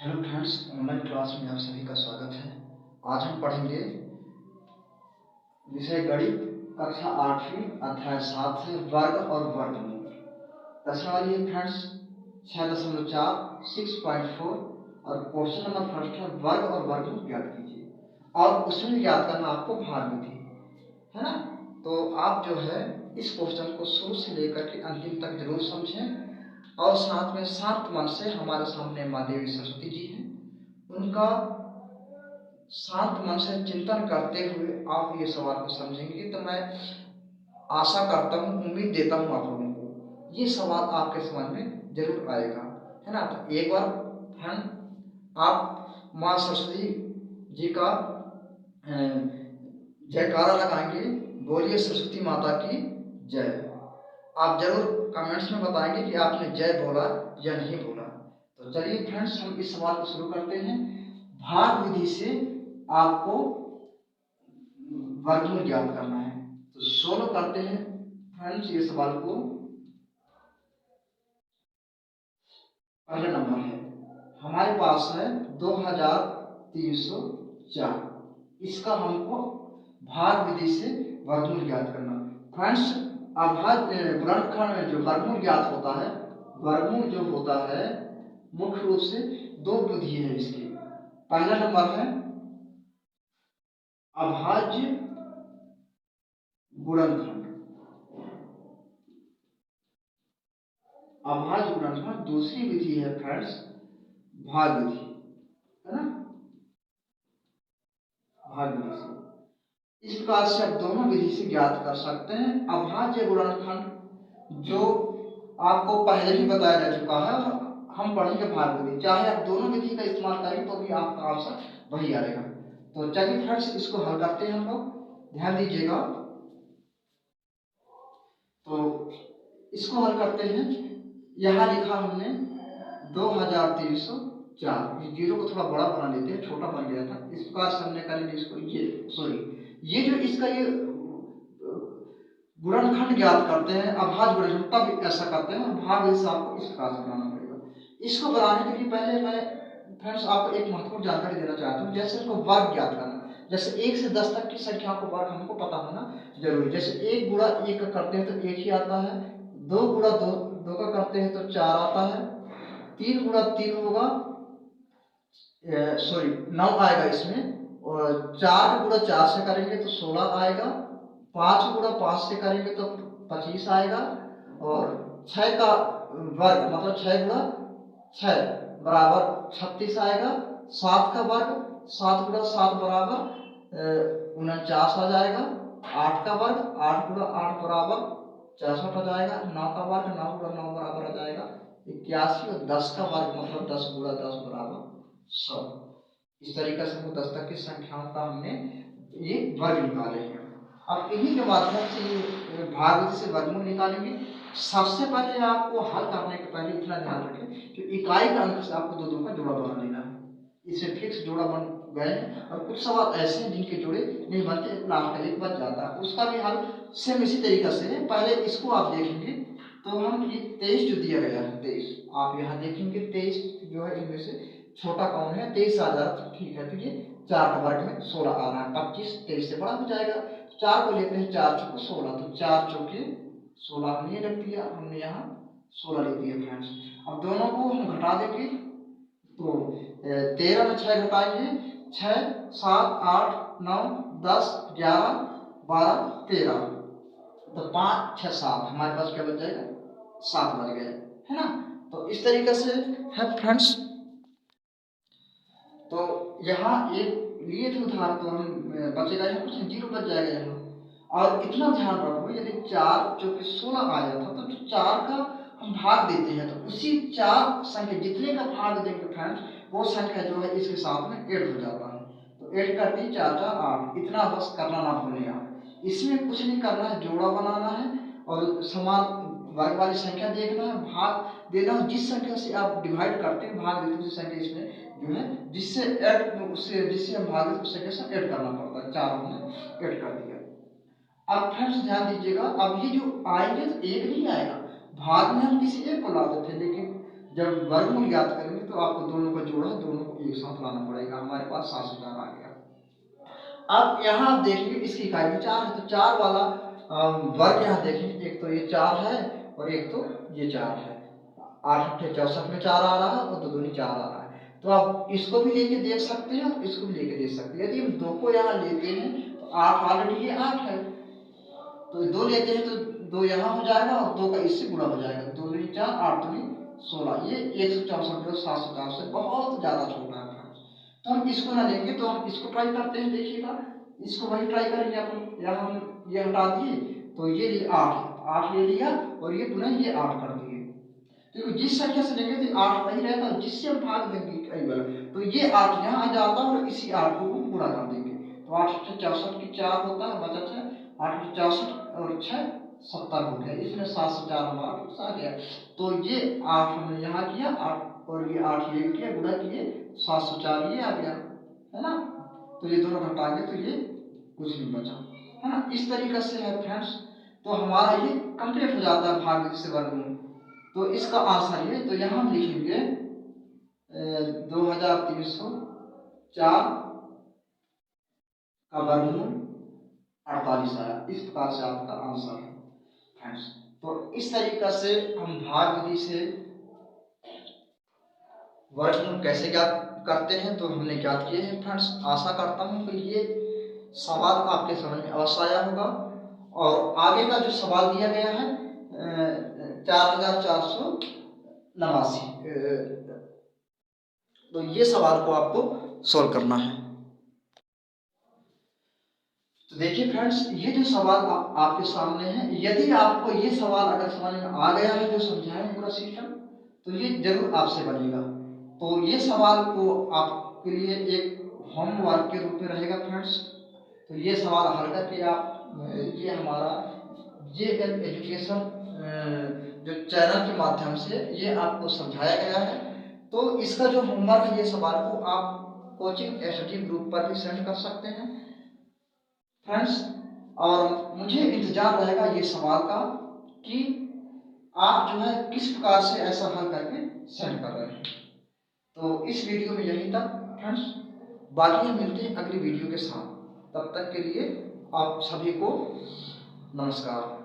Hello friends, online class में आप सभी का स्वागत है। आज हम पढ़ेंगे विषय गणित कक्षा 8वीं अध्याय 7 से वर्ग और वर्गमूल। प्रश्न वाली है फ्रेंड्स 6.4 6.4 और क्वेश्चन नंबर फर्स्ट है वर्ग और वर्गमूल ज्ञात कीजिए और उसमें ज्ञात करना आपको भाग विधि है ना। तो आप जो है इस क्वेश्चन को शुरू से लेकर के अंतिम तक जरूर समझें और साथ में शांत मन से हमारे सामने माँ देवी सरस्वती जी हैं, उनका शांत मन से चिंतन करते हुए आप ये सवाल को समझेंगे। तो मैं आशा करता हूँ, उम्मीद देता हूँ आप लोगों को ये सवाल आपके समझ में जरूर आएगा, है ना। तो एक बार हम आप माँ सरस्वती जी का जयकारा लगाएंगे, बोलिए सरस्वती माता की जय। आप जरूर कमेंट्स में बताएंगे कि आपने जय बोला या नहीं बोला। तो चलिए फ्रेंड्स, हम इस सवाल को शुरू करते हैं। भाग विधि से आपको वर्गमूल ज्ञात करना है। तो सोल्व करते हैं फ्रेंड्स ये सवाल को। पहला नंबर है हमारे पास है 2304। इसका हमको भाग विधि से वर्गमूल ज्ञात करना। फ्रेंड्स, अभाज्य गुणनखंड में जो वर्गमूल ज्ञात होता है, वर्गमूल जो होता है मुख्य रूप से दो विधि है इसकी। पहला नंबर है अभाज्य गुणनखंड, अभाज्य गुणनखंड। दूसरी विधि है फ्रेंड्स भाग विधि, है ना, भाग विधि से। इस प्रकार से आप दोनों विधि से ज्ञात कर सकते हैं। अभाज्य गुणनखंड जो आपको पहले ही बताया जा चुका है, हम पढ़ेंगे भाग विधि। चाहे आप दोनों विधि का इस्तेमाल करें तो भी आपका आंसर वही आएगा। तो चलिए फ्रेंड्स इसको हल करते हैं हम लोग, ध्यान दीजिएगा। तो इसको हल करते हैं। यहाँ लिखा हमने 2304, इस जीरो को थोड़ा बड़ा बना लेते हैं, छोटा बन गया था। इस प्रकार से हमने करेंगे इसको, ये जो इसका ये गुणनखंड ज्ञात करते हैं, अभाज्य गुणनखंड, तब ऐसा करते हैं। भाग विधि से आपको इस प्रकार से बनाना पड़ेगा। इसको बनाने के लिए पहले मैं फ्रेंड्स आपको एक महत्वपूर्ण जानकारी देना चाहता हूँ। जैसे इसको वर्ग ज्ञात करना, जैसे 1 से 10 तक की संख्या को वर्ग हमको पता होना जरूरी। जैसे 1 गुणा 1 का करते हैं तो 1 ही आता है, 2 गुणा 2 का करते हैं तो 4 आता है, 3 गुणा 3 होगा 9 आएगा इसमें, और 4 गुणा 4 से करेंगे तो 16 आएगा, 5 गुणा 5 से करेंगे तो 25 आएगा, और 6 का वर्ग मतलब 6 गुणा 6 बराबर 36 आएगा, 7 का वर्ग 7 गुणा 7 बराबर 49 आ जाएगा, 8 का वर्ग 8 गुणा 8 बराबर 64 आ जाएगा, 9 का वर्ग 9 गुणा 9 बराबर आ जाएगा 81, और 10 का वर्ग मतलब 10 गुणा 10 बराबर 100। इस तरीके से हमको 10 तक की संख्याओं का हमने ये वर्ग निकाले हैं। अब इन्हीं के माध्यम से ये भाग विधि से वर्गमूल निकालेंगे। सबसे पहले आपको हल करने के पहले इतना ध्यान रखें कि इकाई का अंक से आपको दो का जोड़ा बना लेना है। इसे फिक्स जोड़ा बन गए हैं, और कुछ सवाल ऐसे हैं जिनके जोड़े नहीं बनते, लास्ट का एक बच जाता है, उसका भी हल सेम इसी तरीके से है। पहले इसको आप देखेंगे तो हम ये 23 जो दिया गया है 23, आप यहाँ देखेंगे 23 जो है इनमें से छोटा कौन है, 23 आ जा रहा है, ठीक है। तो ये 4 का वर्ग में 16 आ रहा है, 25 23 से बड़ा हो जाएगा। 4 को लेते हैं, 4 चौके 16, तो 4 चौके 16 हमने रख दिया, हमने यहाँ 16 लिख दिया फ्रेंड्स। अब दोनों को हम घटा देंगे तो 13 में 6 घटाएंगे, 6 7 8 9 10 11 12 13, तो 5 6 7 हमारे पास क्या बच जाएगा, 7 बच गए, है ना। तो इस तरीके से है फ्रेंड्स। तो यहाँ एक लिए थे उधार, तो हम बचेगा यहाँ कुछ जीरो बच जाएगा यहाँ। और इतना ध्यान रखो, यदि 4 चौके 16 आया था तो 4 का हम भाग देते हैं तो उसी 4 संख्या जितने का भाग देंगे फ्रेंड्स, वो संख्या जो है इसके साथ में ऐड हो जाता है। तो ऐड करती 4 4 8, इतना बस करना ना भूलें आप। इसमें कुछ नहीं करना है, जोड़ा बनाना है और समान वर्ग वाली संख्या देखना है, भाग देना है। जिस संख्या से आप डिवाइड करते हैं भाग देते हैं उसी संख्या इसमें जो है जिससे ऐड उससे जिससे हम भाग देते उस संख्या से ऐड करना पड़ता है। 4 हमने ऐड कर दिया। अब फ्रेंड्स ध्यान दीजिएगा, अब ये जो आएंगे तो एक नहीं आएगा, भाग में हम किसी एक को ला देते हैं, लेकिन जब वर्गमूल ज्ञात करेंगे तो आपको दोनों का जोड़ा दोनों को एक साथ लाना पड़ेगा। हमारे पास 7000 आ गया। अब यहाँ आप देखिए इसकी इकाई भी 4 है, तो 4 वाला वर्ग यहाँ देखेंगे, एक तो ये 4 है और एक तो ये 4 है। 8 अट्ठे 64 में 4 आ रहा है और 2 दूनी 4 आ रहा है। तो आप इसको भी लेके देख सकते हैं और इसको भी लेके देख सकते हैं। यदि हम 2 को यहाँ लेते हैं तो 8 ऑलरेडी ये 8 है, तो 2 लेते हैं तो 2 यहाँ हो जाएगा और 2 का इससे गुणा हो जाएगा। 2 दूनी 4, 8 दूनी 16, ये 164 जो 704 से बहुत ज़्यादा छोटा है। तो हम इसको ना लेंगे तो हम इसको ट्राई करते हैं। देखिएगा इसको वही ट्राई करेंगे अपन। यहाँ हम ये हटा दिए तो ये 8 ले लिया और ये पुनः ये 8 कर दिए। तो जिस संख्या से लेंगे तो 8 वही रहता है, जिससे हम भाग देंगे कई बार तो ये 8 यहाँ आ जाता है और इसी 8 को हम गुणा कर देंगे। तो 8 से 64 की 4 होता है, बचा 6, 8 से 64 और 6 70 हो गया। इसमें 7 से 4 हमारा आ गया। तो ये 8 हमने यहाँ किया 8 और ये 8 ये किया, गुणा किए 704 ये आ गया, है ना। तो ये दोनों घटाएंगे तो ये कुछ नहीं बचा, है ना। इस तरीके से है फ्रेंड्स। तो हमारा ये कंप्लीट हो जाता है भाग से वर्गमूल। तो इसका आंसर ये, तो यहाँ हम लिखेंगे 2304 का वर्गमूल 48 आया। इस प्रकार से आपका आंसर है फ्रेंड्स। तो इस तरीका से हम भाग विधि से वर्गमूल कैसे ज्ञात करते हैं तो हमने ज्ञात किए हैं फ्रेंड्स। आशा करता हूँ कि ये सवाल आपके समझ में अवश्य आया होगा। और आगे का जो सवाल दिया गया है 4489, तो ये सवाल को आपको सॉल्व करना है। तो देखिए फ्रेंड्स, ये जो सवाल आपके सामने है, यदि आपको ये सवाल अगर समझ में आ गया है जो समझाएं पूरा सिस्टम, तो ये जरूर आपसे बनेगा। तो ये सवाल को आपके लिए एक होमवर्क के रूप में रहेगा फ्रेंड्स। तो ये सवाल हल करके आप ये हमारा JL एजुकेशन जो चैनल के माध्यम से ये आपको समझाया गया है। तो इसका जो होमवर्क है, ये सवाल को आप कोचिंग स्टडी ग्रुप पर भी सेंड कर सकते हैं फ्रेंड्स। और मुझे इंतजार रहेगा ये सवाल का कि आप जो है किस प्रकार से ऐसा हल करके सेंड कर रहे हैं। तो इस वीडियो में यहीं तक फ्रेंड्स, बाकी हम मिलते हैं अगली वीडियो के साथ। तब तक के लिए आप सभी को नमस्कार।